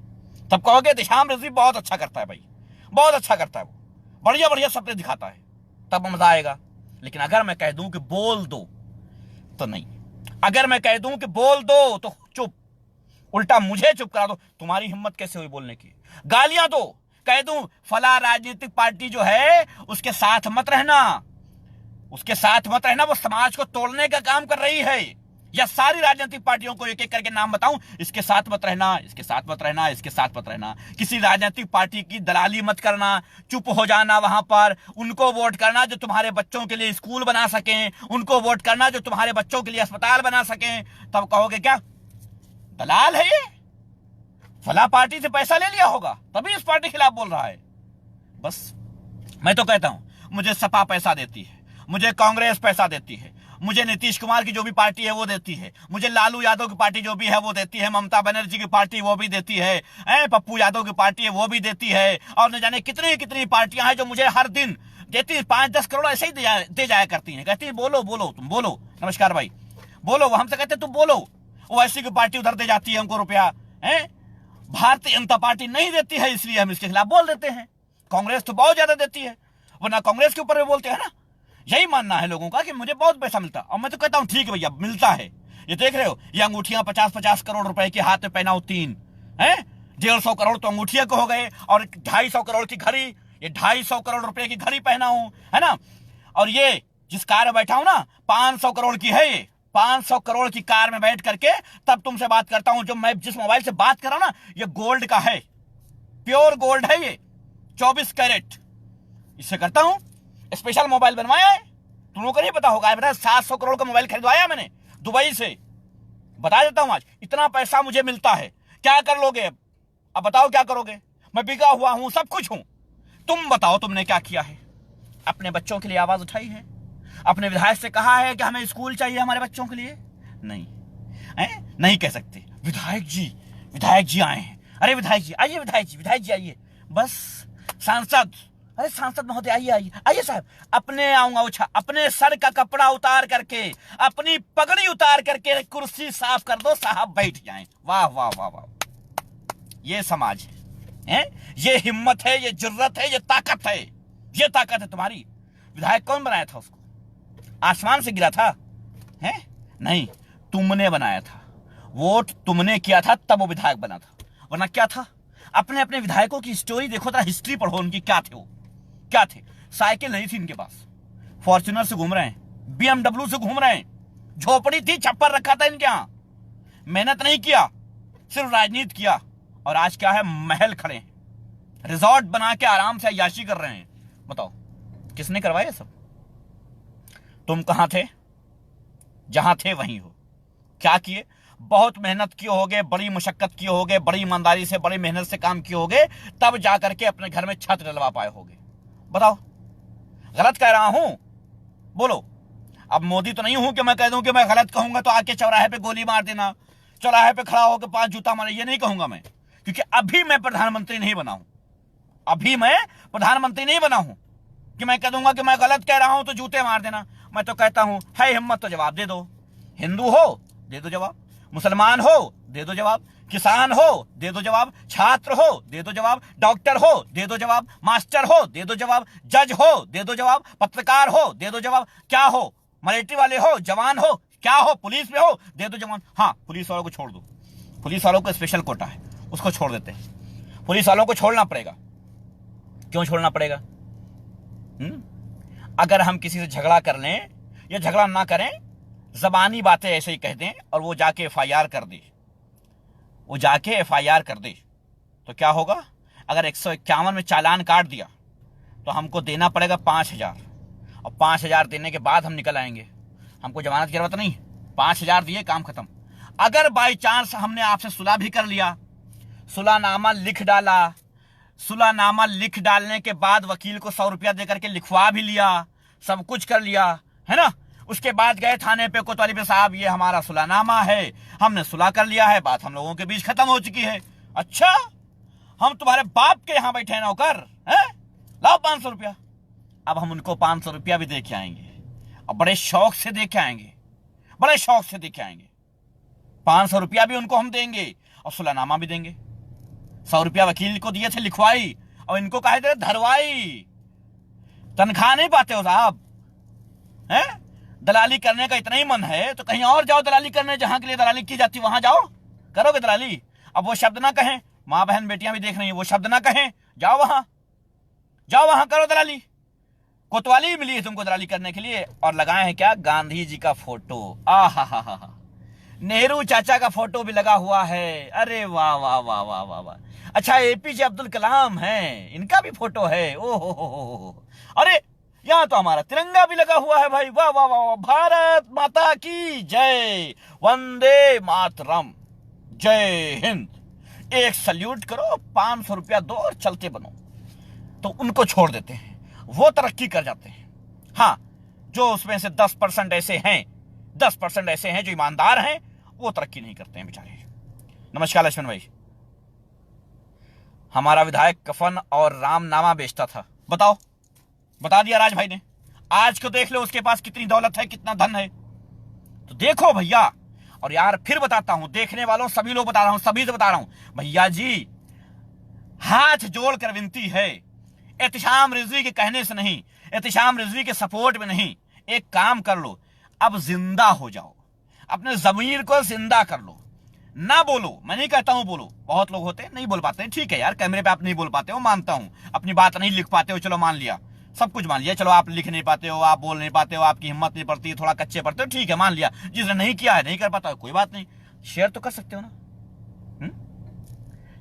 तब कहोगे दिशाम रिजवी बहुत अच्छा करता है भाई, बहुत अच्छा करता है, वो बढ़िया बढ़िया सपने दिखाता है, तब मजा आएगा। लेकिन अगर मैं कह दूं कि बोल दो तो नहीं, अगर मैं कह दूं कि बोल दो तो चुप, उल्टा मुझे चुप करा दो। तुम्हारी हिम्मत कैसे हुई बोलने की? गालियां दो, कह दूं फला राजनीतिक पार्टी जो है उसके साथ मत रहना, उसके साथ मत रहना, वो समाज को तोड़ने का काम कर रही है। या सारी राजनीतिक पार्टियों को एक एक करके नाम बताऊं, इसके साथ मत रहना, इसके साथ मत रहना, इसके साथ मत रहना। किसी राजनीतिक पार्टी की दलाली मत करना, चुप हो जाना वहां पर। उनको वोट करना जो तुम्हारे बच्चों के लिए स्कूल बना सकें, उनको वोट करना जो तुम्हारे बच्चों के लिए अस्पताल बना सकें। तब कहोगे क्या दलाल है ये, फला पार्टी से पैसा ले लिया होगा तभी इस पार्टी के खिलाफ बोल रहा है। बस मैं तो कहता हूं मुझे सपा पैसा देती है, मुझे कांग्रेस पैसा देती है, मुझे नीतीश कुमार की जो भी पार्टी है वो देती है, मुझे लालू यादव की पार्टी जो भी है वो देती है, ममता बनर्जी की पार्टी वो भी देती है, पप्पू यादव की पार्टी है वो भी देती है, और न जाने कितनी कितनी पार्टियां हैं जो मुझे हर दिन देती है। 5-10 करोड़ ऐसे ही दे जाया करती हैं, कहती है बोलो बोलो तुम बोलो, नमस्कार भाई बोलो, वो हमसे कहते तुम बोलो, वो ऐसी की पार्टी उधर दे जाती है हमको रुपया, है भारतीय जनता पार्टी नहीं देती है, इसलिए हम इसके खिलाफ बोल देते हैं। कांग्रेस तो बहुत ज्यादा देती है, वरना कांग्रेस के ऊपर भी बोलते हैं ना। यही मानना है लोगों का कि मुझे बहुत पैसा मिलता, और मैं तो कहता हूं ठीक है भैया मिलता है। ये देख रहे हो ये अंगूठियां 50-50 करोड़ रुपए के हाथ में पहनाओ, 3 है 150 करोड़ तो अंगूठिया को हो गए, और 250 करोड़ की घड़ी, ये 250 करोड़ रुपए की घड़ी पहनाऊं, है ना? और ये जिस कार में बैठा हूं ना 500 करोड़ की है, ये 500 करोड़ की कार में बैठ करके तब तुमसे बात करता हूं। जो मैं जिस मोबाइल से बात कर रहा हूं ना, ये गोल्ड का है, प्योर गोल्ड है, ये 24 कैरेट, इससे करता हूं। स्पेशल मोबाइल बनवाया है, तुम लोगों को नहीं पता होगा, बता 700 करोड़ का मोबाइल खरीदवाया मैंने दुबई से, बता देता हूं। आज इतना पैसा मुझे मिलता है, क्या कर लोगे अब बताओ क्या करोगे? मैं बिका हुआ हूं, सब कुछ हूं, तुम बताओ तुमने क्या किया है? अपने बच्चों के लिए आवाज उठाई है? अपने विधायक से कहा है कि हमें स्कूल चाहिए हमारे बच्चों के लिए? नहीं, नहीं कह सकते। विधायक जी आए हैं, अरे विधायक जी आइए, विधायक जी आइए, बस सांसद, अरे सांसद महोदय आइए साहब, अपने आऊंगा उछा, अपने सर का कपड़ा उतार करके, अपनी पगड़ी उतार करके कुर्सी साफ कर दो साहब, बैठ जाएं। वाह वाह वाह वाह, ये समाज है, ये हिम्मत है, ये जुर्रत है, ये ताकत है तुम्हारी। विधायक कौन बनाया था उसको? आसमान से गिरा था? है नहीं, तुमने बनाया था, वोट तुमने किया था, तब वो विधायक बना था, वरना क्या था? अपने अपने विधायकों की स्टोरी देखो, जरा हिस्ट्री पढ़ो उनकी, क्या थे वो, क्या थे? साइकिल नहीं थी इनके पास, फॉर्च्यूनर से घूम रहे हैं, BMW से घूम रहे हैं, झोपड़ी थी, छप्पर रखा था इनके यहां, मेहनत नहीं किया, सिर्फ राजनीति किया, और आज क्या है? महल खड़े हैं, रिजॉर्ट बना के आराम से अय्याशी कर रहे हैं। बताओ किसने करवाया ये सब? तुम कहां थे? जहां थे वहीं हो। क्या किए? बहुत मेहनत किए होगे, बड़ी मुशक्कत किए होगे, बड़ी ईमानदारी से, बड़ी मेहनत से काम किए होगे, तब जाकर के अपने घर में छत डलवा पाए होगे। बताओ गलत कह रहा हूं? बोलो। अब मोदी तो नहीं हूं कि मैं कह दूं कि मैं गलत कहूंगा तो आके चौराहे पे गोली मार देना, चौराहे पे खड़ा होकर 5 जूता मारे, ये नहीं कहूंगा मैं, क्योंकि अभी मैं प्रधानमंत्री नहीं बना हूं। अभी मैं प्रधानमंत्री नहीं बना हूं कि मैं कह दूंगा कि मैं गलत कह रहा हूं तो जूते मार देना। मैं तो कहता हूं है हिम्मत तो जवाब दे दो। हिंदू हो दे दो जवाब, मुसलमान हो दे दो जवाब, किसान हो दे दो जवाब, छात्र हो दे दो जवाब, डॉक्टर हो दे दो जवाब, मास्टर हो दे दो जवाब, जज हो दे दो जवाब, पत्रकार हो दे दो जवाब, क्या हो, मिलिट्री वाले हो, जवान हो, क्या हो, पुलिस में हो दे दो जवान। हाँ, पुलिस वालों को छोड़ दो, पुलिस वालों को स्पेशल कोटा है, उसको छोड़ देते हैं। पुलिस वालों को छोड़ना पड़ेगा। क्यों छोड़ना पड़ेगा? अगर हम किसी से झगड़ा कर लें या झगड़ा ना करें, जबानी बातें ऐसे ही कह दें और वो जाके एफआईआर कर दे, वो जाके एफआईआर कर दे, तो क्या होगा? अगर 151 में चालान काट दिया तो हमको देना पड़ेगा 5,000, और 5,000 देने के बाद हम निकल आएंगे। हमको जमानत की जरूरत नहीं, 5,000 दिए, काम खत्म। अगर बाई चांस हमने आपसे सुलह भी कर लिया, सुलहनामा लिख डाला, सुलहनामा लिख डालने के बाद वकील को 100 रुपया देकर के लिखवा भी लिया, सब कुछ कर लिया, है ना, उसके बाद गए थाने पे, कोतवाली पे, साहब ये हमारा सुलहनामा है, हमने सुलह कर लिया है, बात हम लोगों के बीच खत्म हो चुकी है। अच्छा, हम तुम्हारे बाप के यहां बैठे नौकर हैं? लाओ 500 रुपया। अब हम उनको 500 रुपया भी दे के आएंगे, और बड़े शौक से दे के आएंगे, बड़े शौक से दे के आएंगे। 500 रुपया भी उनको हम देंगे और सुलहनामा भी देंगे। 100 रुपया वकील को दिए थे लिखवाई, और इनको कहे थे धरवाई। तनख्वाह नहीं पाते हो साहब, हैं? दलाली करने का इतना ही मन है तो कहीं और जाओ दलाली करने, जहां के लिए दलाली की जाती वहां जाओ, करोगे दलाली। अब वो शब्द ना कहें, मां बहन बेटियां भी देख रही हैं, वो शब्द ना कहें, जाओ वहां, जाओ वहां करो दलाली। कोतवाली मिली है तुमको दलाली करने के लिए, और लगाए हैं क्या? गांधी जी का फोटो। आहा, नेहरू चाचा का फोटो भी लगा हुआ है। अरे वाह वाह वाह वाह वाह वाह। अच्छा, एपीजे अब्दुल कलाम है, इनका भी फोटो है। ओहो, अरे यहां तो हमारा तिरंगा भी लगा हुआ है भाई। वाह वाह वाह, भारत माता की जय, वंदे मातरम, जय हिंद। एक सल्यूट करो, 500 रुपया दो और चलते बनो। तो उनको छोड़ देते हैं, वो तरक्की कर जाते हैं। हाँ, जो उसमें से 10% ऐसे हैं, 10% ऐसे हैं जो ईमानदार हैं, वो तरक्की नहीं करते हैं बेचारे। नमस्कार लक्ष्मण भाई। हमारा विधायक कफन और रामनामा बेचता था। बताओ, बता दिया राज भाई ने। आज को देख लो उसके पास कितनी दौलत है, कितना धन है, तो देखो भैया। और यार फिर बताता हूं, देखने वालों सभी लोग बता रहा हूं, सभी से बता रहा हूं, भैया जी हाथ जोड़कर विनती है, एहतिशाम रिजवी के कहने से नहीं, एहतिशाम रिजवी के सपोर्ट में नहीं, एक काम कर लो, अब जिंदा हो जाओ, अपने जमीर को जिंदा कर लो। ना बोलो, मैं नहीं कहता हूं बोलो, बहुत लोग होते हैं नहीं बोल पाते हैं, ठीक है यार, कैमरे पे आप नहीं बोल पाते हो, मानता हूं, अपनी बात नहीं लिख पाते हो, चलो मान लिया, सब कुछ मान लिया, चलो आप लिख नहीं पाते हो, आप बोल नहीं पाते हो, आपकी हिम्मत नहीं पड़ती, थोड़ा कच्चे पड़ते हो, ठीक है, मान लिया। जिसने नहीं किया है, नहीं कर पाता, कोई बात नहीं, शेयर तो कर सकते हो ना,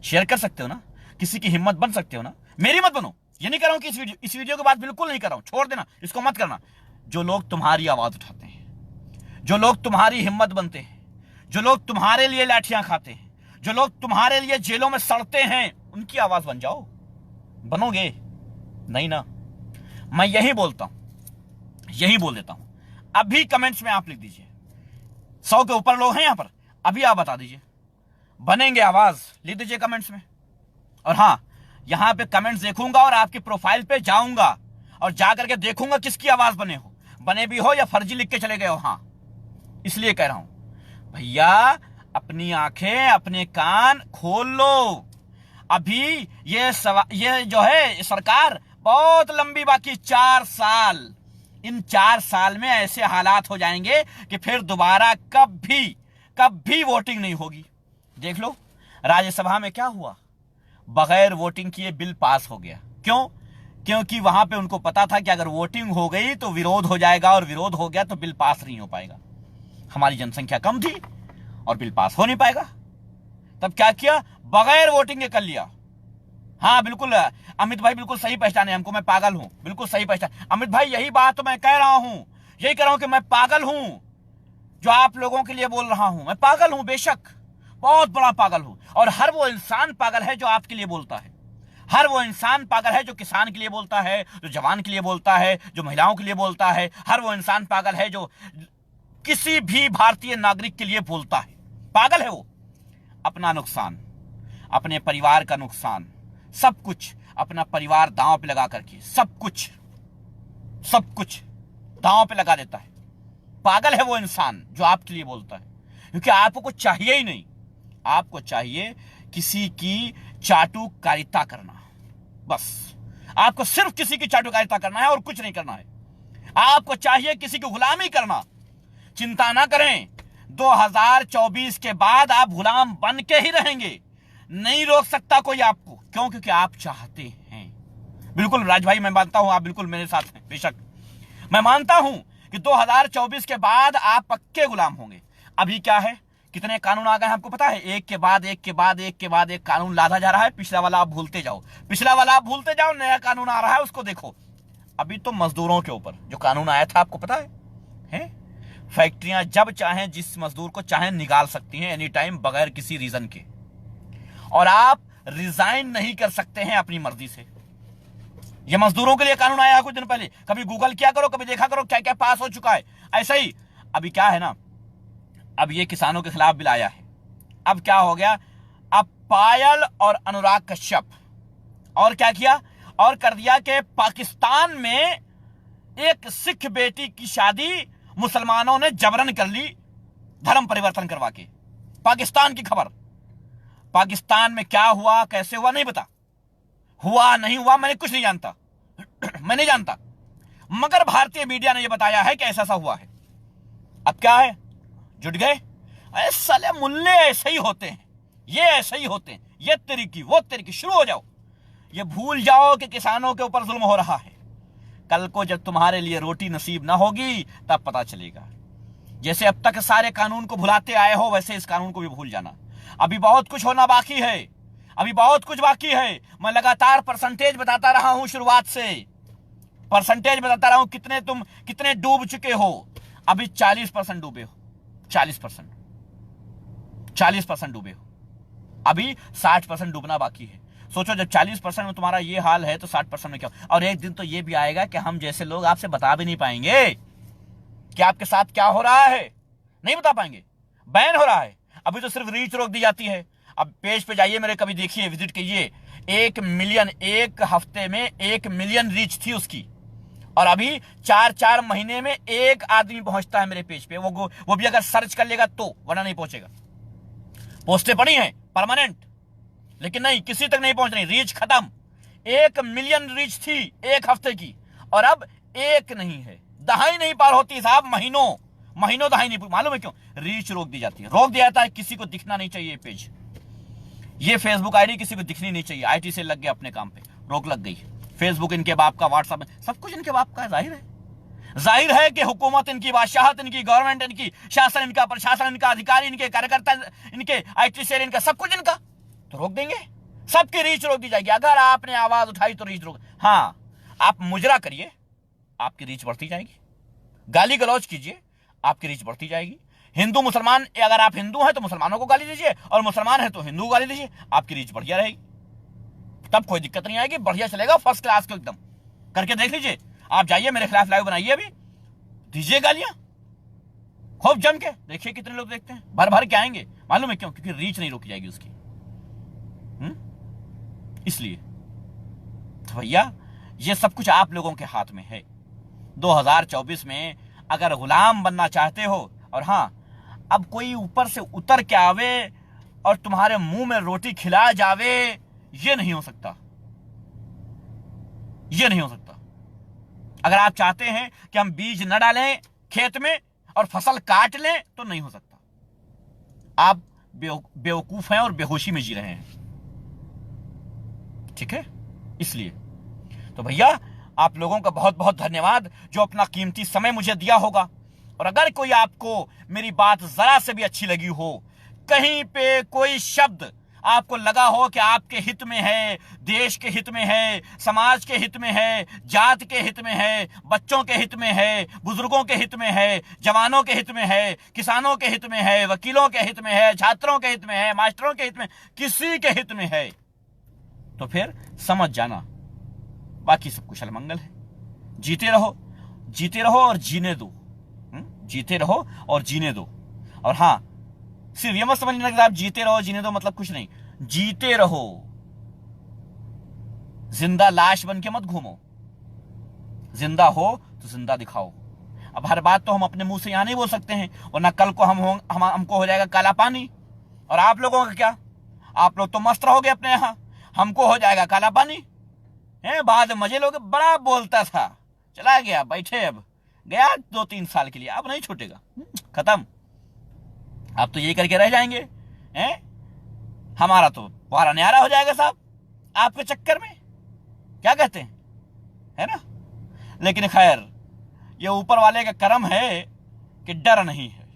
शेयर कर सकते हो ना, किसी की हिम्मत बन सकते हो ना। मेरी मत बनो, ये नहीं कर रहा हूं कि इस वीडियो के बाद बिल्कुल नहीं कर रहा हूं, छोड़ देना, इसको मत करना। जो लोग तुम्हारी आवाज उठाते हैं, जो लोग तुम्हारी हिम्मत बनते हैं, जो लोग तुम्हारे लिए लाठियां खाते हैं, जो लोग तुम्हारे लिए जेलों में सड़ते हैं, उनकी आवाज बन जाओ। बनोगे नहीं ना? मैं यही बोलता हूं, यही बोल देता हूं। अभी कमेंट्स में आप लिख दीजिए, 100 के ऊपर लोग हैं यहां पर, अभी आप बता दीजिए, बनेंगे आवाज, लिख दीजिए कमेंट्स में। और हां, यहां पे कमेंट्स देखूंगा और आपकी प्रोफाइल पे जाऊंगा और जाकर के देखूंगा किसकी आवाज बने हो, बने भी हो या फर्जी लिख के चले गए हो। हां, इसलिए कह रहा हूं भैया, अपनी आंखें, अपने कान खोल लो। अभी ये जो है सरकार बहुत लंबी बाकी, 4 साल। इन 4 साल में ऐसे हालात हो जाएंगे कि फिर दोबारा कभी वोटिंग नहीं होगी। देख लो राज्यसभा में क्या हुआ, बगैर वोटिंग किए बिल पास हो गया। क्यों? क्योंकि वहां पे उनको पता था कि अगर वोटिंग हो गई तो विरोध हो जाएगा, और विरोध हो गया तो बिल पास नहीं हो पाएगा। हमारी जनसंख्या कम थी और बिल पास हो नहीं पाएगा। तब क्या किया? बगैर वोटिंग के कर लिया। हाँ बिल्कुल अमित भाई, बिल्कुल सही पहचाने हमको, मैं पागल हूं, बिल्कुल सही पहचान अमित भाई, यही बात तो मैं कह रहा हूं, यही कह रहा हूं कि मैं पागल हूं जो आप लोगों के लिए बोल रहा हूं। मैं पागल हूं, बेशक बहुत बड़ा पागल हूं। और हर वो इंसान पागल है जो आपके लिए बोलता है, हर वो इंसान पागल है जो किसान के लिए बोलता है, जो जवान के लिए बोलता है, जो महिलाओं के लिए बोलता है। हर वो इंसान पागल है जो किसी भी भारतीय नागरिक के लिए बोलता है। पागल है वो। अपना नुकसान, अपने परिवार का नुकसान, सब कुछ अपना परिवार दांव पे लगा करके सब कुछ दांव पे लगा देता है। पागल है वो इंसान जो आपके लिए बोलता है, क्योंकि आपको कुछ चाहिए ही नहीं। आपको चाहिए किसी की चाटुकारिता करना, बस। आपको सिर्फ किसी की चाटुकारिता करना है और कुछ नहीं करना है। आपको चाहिए किसी की गुलामी करना। चिंता ना करें, 2024 के बाद आप गुलाम बन के ही रहेंगे। नहीं रोक सकता कोई आपको। क्यों? क्योंकि आप चाहते हैं। बिल्कुल राज भाई, मैं मानता हूं आप बिल्कुल मेरे साथ हैं, बेशक मैं मानता हूं कि 2024 के बाद आप पक्के गुलाम होंगे। अभी क्या है, कितने कानून आ गए हैं आपको पता है? एक के बाद एक कानून लादा जा रहा है। पिछला वाला आप भूलते जाओ, नया कानून आ रहा है, उसको देखो। अभी तो मजदूरों के ऊपर जो कानून आया था आपको पता है? फैक्ट्रियां जब चाहें जिस मजदूर को चाहें निकाल सकती हैं एनी टाइम, बगैर किसी रीजन के। और आप रिजाइन नहीं कर सकते हैं अपनी मर्जी से। यह मजदूरों के लिए कानून आया है कुछ दिन पहले। कभी गूगल किया करो, कभी देखा करो क्या क्या पास हो चुका है। ऐसा ही अभी क्या है ना, अब ये किसानों के खिलाफ बिल आया है। अब क्या हो गया, अब पायल और अनुराग कश्यप और क्या किया, और कर दिया कि पाकिस्तान में एक सिख बेटी की शादी मुसलमानों ने जबरन कर ली, धर्म परिवर्तन करवा के। पाकिस्तान की खबर। पाकिस्तान में क्या हुआ, कैसे हुआ, नहीं पता। हुआ नहीं हुआ मैंने कुछ नहीं जानता मैं नहीं जानता, मगर भारतीय मीडिया ने यह बताया है कि ऐसा सा हुआ है। अब क्या है, जुट गए। अरे साले मुल्ले ऐसे ही होते हैं, ये ऐसे ही होते हैं, ये तेरी की वो तेरी की, शुरू हो जाओ। ये भूल जाओ कि किसानों के ऊपर जुल्म हो रहा है। कल को जब तुम्हारे लिए रोटी नसीब ना होगी तब पता चलेगा। जैसे अब तक सारे कानून को भुलाते आए हो, वैसे इस कानून को भी भूल जाना। अभी बहुत कुछ होना बाकी है, अभी बहुत कुछ बाकी है। मैं लगातार परसेंटेज बताता रहा हूं, शुरुआत से परसेंटेज बताता रहा हूं, कितने डूब चुके हो। अभी 40% डूबे हो, 40% डूबे हो। अभी 60% डूबना बाकी है। सोचो जब 40% में तुम्हारा ये हाल है तो 60% में क्या। और एक दिन तो ये भी आएगा कि हम जैसे लोग आपसे बता भी नहीं पाएंगे कि आपके साथ क्या हो रहा है, नहीं बता पाएंगे, बैन हो रहा है। अभी तो सिर्फ रीच रोक दी जाती है। अब पेज पे जाइए मेरे, कभी देखिए, विजिट कीजिए। 1 मिलियन, एक हफ्ते में 1 मिलियन रीच थी उसकी, और अभी 4 महीने में एक आदमी पहुंचता है मेरे पेज पे, वो भी अगर सर्च कर लेगा तो, वरना नहीं पहुंचेगा। पोस्टें पड़ी हैं परमानेंट, लेकिन नहीं, किसी तक नहीं पहुंच रही, रीच खत्म। 1 मिलियन रीच थी एक हफ्ते की, और अब एक नहीं है, दहाई नहीं पार होती साहब, महीनों दहाई नहीं। मालूम है क्यों? रीच रोक दी जाती है, रोक दिया जाता है। किसी को दिखना नहीं चाहिए पेज, ये फेसबुक आईडी किसी को दिखनी नहीं चाहिए। आईटी से लग गए अपने काम पे, रोक लग गई। फेसबुक इनके बाप का, व्हाट्सएप सब कुछ इनके बाप का। जाहिर है कि हुकूमत इनकी, बादशाहत इनकी, गवर्नमेंट इनकी, शासन इनका, प्रशासन इनका, अधिकारी इनके, कार्यकर्ता इनके, आईटी सेल इनका, सब कुछ इनका, तो रोक देंगे। सबकी रीच रोक दी जाएगी। अगर आपने आवाज उठाई तो रीच रोक। हाँ, आप मुजरा करिए, आपकी रीच बढ़ती जाएगी। गाली गलौज कीजिए, आपकी रीच बढ़ती जाएगी। हिंदू मुसलमान, अगर आप हिंदू हैं तो मुसलमानों को गाली दीजिए, और मुसलमान है तो हिंदू गाली दीजिए, आपकी रीच बढ़िया रहेगी। तब कोई दिक्कत नहीं आएगी, बढ़िया चलेगा, फर्स्ट क्लास को एकदम। करके देख लीजिए। आप जाइए, मेरे खिलाफ लाइव बनाइए, अभी दीजिए गालियां खूब जम के, देखिए कितने लोग देखते हैं, भर भर के आएंगे। मालूम है क्यों? क्योंकि रीच नहीं रोकी जाएगी उसकी। इसलिए तो भैया, ये सब कुछ आप लोगों के हाथ में है। 2024 में अगर गुलाम बनना चाहते हो, और हां, अब कोई ऊपर से उतर के आवे और तुम्हारे मुंह में रोटी खिला जावे, ये नहीं हो सकता, ये नहीं हो सकता। अगर आप चाहते हैं कि हम बीज न डालें खेत में और फसल काट लें, तो नहीं हो सकता। आप बेवकूफ हैं और बेहोशी में जी रहे हैं, ठीक है? इसलिए तो भैया, आप लोगों का बहुत बहुत धन्यवाद जो अपना कीमती समय मुझे दिया होगा। और अगर कोई आपको मेरी बात जरा से भी अच्छी लगी हो, कहीं पे कोई शब्द आपको लगा हो कि आपके हित में है, देश के हित में है, समाज के हित में है, जात के हित में है, बच्चों के हित में है, बुजुर्गों के हित में है, जवानों के हित में है, किसानों के हित में है, वकीलों के हित में है, छात्रों के हित में है, मास्टरों के हित में, किसी के हित में है, तो फिर समझ जाना बाकी सब कुशल मंगल है। जीते रहो, जीते रहो और जीने दो। जीते रहो और जीने दो। और हां, सिर्फ ये मत समझ लेना कि आप जीते रहो जीने दो मतलब कुछ नहीं। जीते रहो, जिंदा लाश बन के मत घूमो। जिंदा हो तो जिंदा दिखाओ। अब हर बात तो हम अपने मुंह से यहां नहीं बोल सकते हैं, वरना कल को हमको हो जाएगा काला पानी। और आप लोगों का क्या, आप लोग तो मस्त रहोगे अपने यहां, हमको हो जाएगा काला पानी है। बाद मजे लोग, बड़ा बोलता था, चला गया, बैठे, अब गया 2-3 साल के लिए, अब नहीं छूटेगा, खत्म। आप तो ये करके रह जाएंगे हैं, हमारा तो वारा न्यारा हो जाएगा साहब आपके चक्कर में, क्या कहते हैं, है ना। लेकिन खैर, ये ऊपर वाले का करम है कि डर नहीं है,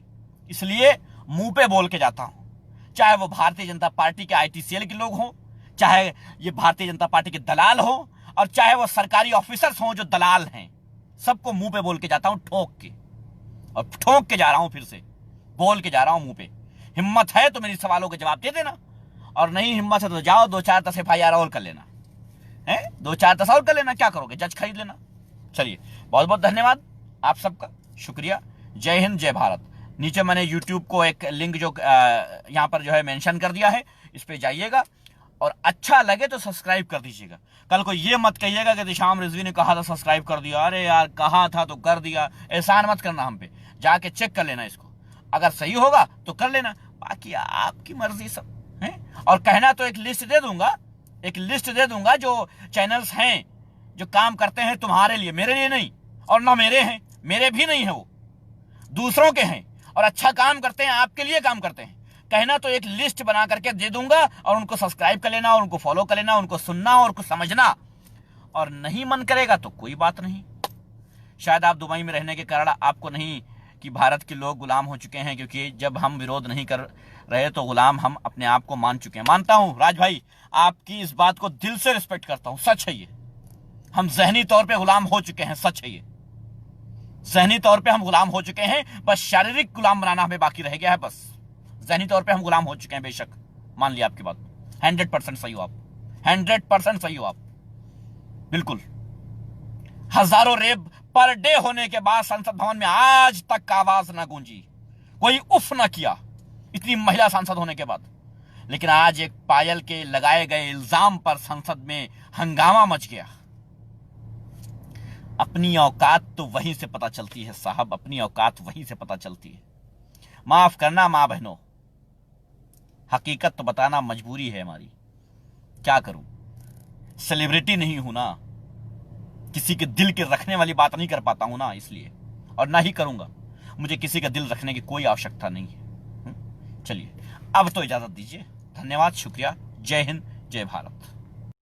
इसलिए मुंह पे बोल के जाता हूं। चाहे वो भारतीय जनता पार्टी के ITCL के लोग हों, चाहे ये भारतीय जनता पार्टी के दलाल हों, और चाहे वो सरकारी ऑफिसर्स हों जो दलाल हैं, सबको मुंह पे बोल के जाता हूं, ठोक के। और ठोक के जा रहा हूं, फिर से बोल के जा रहा हूं मुंह पे। हिम्मत है तो मेरी सवालों के जवाब दे देना, और नहीं हिम्मत है तो जाओ 2-4 10 FIR और कर लेना है, 2-4 10 और कर लेना, क्या करोगे, जज खरीद लेना। चलिए, बहुत बहुत धन्यवाद आप सबका, शुक्रिया। जय हिंद, जय भारत। नीचे मैंने YouTube को एक लिंक जो यहां पर जो है मेंशन कर दिया है, इस पे जाइएगा और अच्छा लगे तो सब्सक्राइब कर दीजिएगा। कल को ये मत कहिएगा कि दिशाम रिजवी ने कहा था सब्सक्राइब कर दिया, अरे यार कहा था तो कर दिया, एहसान मत करना हम पे, जाके चेक कर लेना इसको, अगर सही होगा तो कर लेना, बाकी आपकी मर्जी सब है। और कहना तो एक लिस्ट दे दूंगा, एक लिस्ट दे दूंगा जो चैनल्स हैं जो काम करते हैं तुम्हारे लिए, मेरे लिए नहीं, और ना मेरे हैं, मेरे भी नहीं है, वो दूसरों के हैं और अच्छा काम करते हैं, आपके लिए काम करते हैं। कहना तो एक लिस्ट बना करके दे दूंगा, और उनको सब्सक्राइब कर लेना, और उनको फॉलो कर लेना, उनको सुनना और उनको समझना। और नहीं मन करेगा तो कोई बात नहीं, शायद आप दुबई में रहने के कारण आपको नहीं कि भारत के लोग गुलाम हो चुके हैं, क्योंकि जब हम विरोध नहीं कर रहे तो गुलाम हम अपने आप को मान चुके हैं। मानता हूं राज भाई, आपकी इस बात को दिल से रिस्पेक्ट करता हूं, सच है ये, हम जहनी तौर पे गुलाम हो चुके हैं, सच है ये, जहनी तौर पे हम गुलाम हो चुके हैं, बस शारीरिक गुलाम बनाना हमें बाकी रह गया है। बस जहनी तौर पे हम गुलाम हो चुके हैं, बेशक मान लिया आपकी बात, 100% सही हो आप, 100% सही हो आप, बिल्कुल। हजारों रेप पर डे होने के बाद संसद भवन में आज तक आवाज ना गूंजी, कोई उफ ना किया, इतनी महिला सांसद होने के बाद। लेकिन आज एक पायल के लगाए गए इल्जाम पर संसद में हंगामा मच गया। अपनी औकात तो वहीं से पता चलती है साहब, अपनी औकात वहीं से पता चलती है। माफ करना मां बहनों, हकीकत तो बताना मजबूरी है हमारी, क्या करूं, सेलिब्रिटी नहीं हूं ना, किसी के दिल के रखने वाली बात नहीं कर पाता हूं ना, इसलिए, और ना ही करूंगा, मुझे किसी का दिल रखने की कोई आवश्यकता नहीं है। चलिए, अब तो इजाजत दीजिए, धन्यवाद, शुक्रिया, जय हिंद, जय भारत।